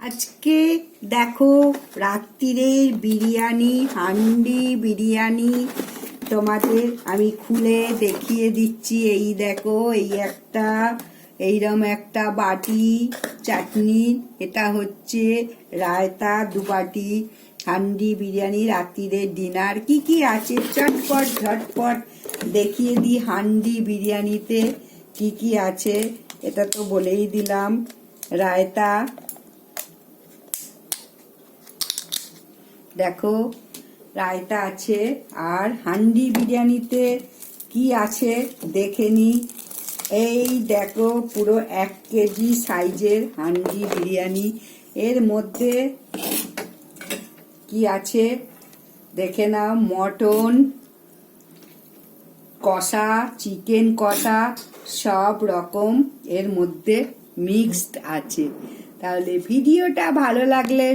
আজকে দেখো রাত্রিরের বিরিয়ানি, হান্ডি বিরিয়ানি তোমাদের আমি খুলে দেখিয়ে দিচ্ছি। এই দেখো, এইরকম একটা বাটি চাটনি, এটা হচ্ছে রায়তা, 2 বাটি হান্ডি বিরিয়ানি, রাত্রিরের ডিনার। কি কি আছে চটপট ঝটপট দেখিয়ে দিই। হান্ডি বিরিয়ানিতে কি কি আছে এটা তো বলেই দিলাম। রায়তা, দেখো রায়তা আছে। আর হান্ডি বিরিয়ানিতে কি আছে দেখে নি। এই দেখো পুরো 1 কেজি সাইজের হান্ডি বিরিয়ানি। এর মধ্যে কি আছে দেখে নাও। মটন কষা, চিকেন কষা, সব রকম এর মধ্যে মিক্সড আছে। তাহলে ভিডিওটা ভালো লাগলে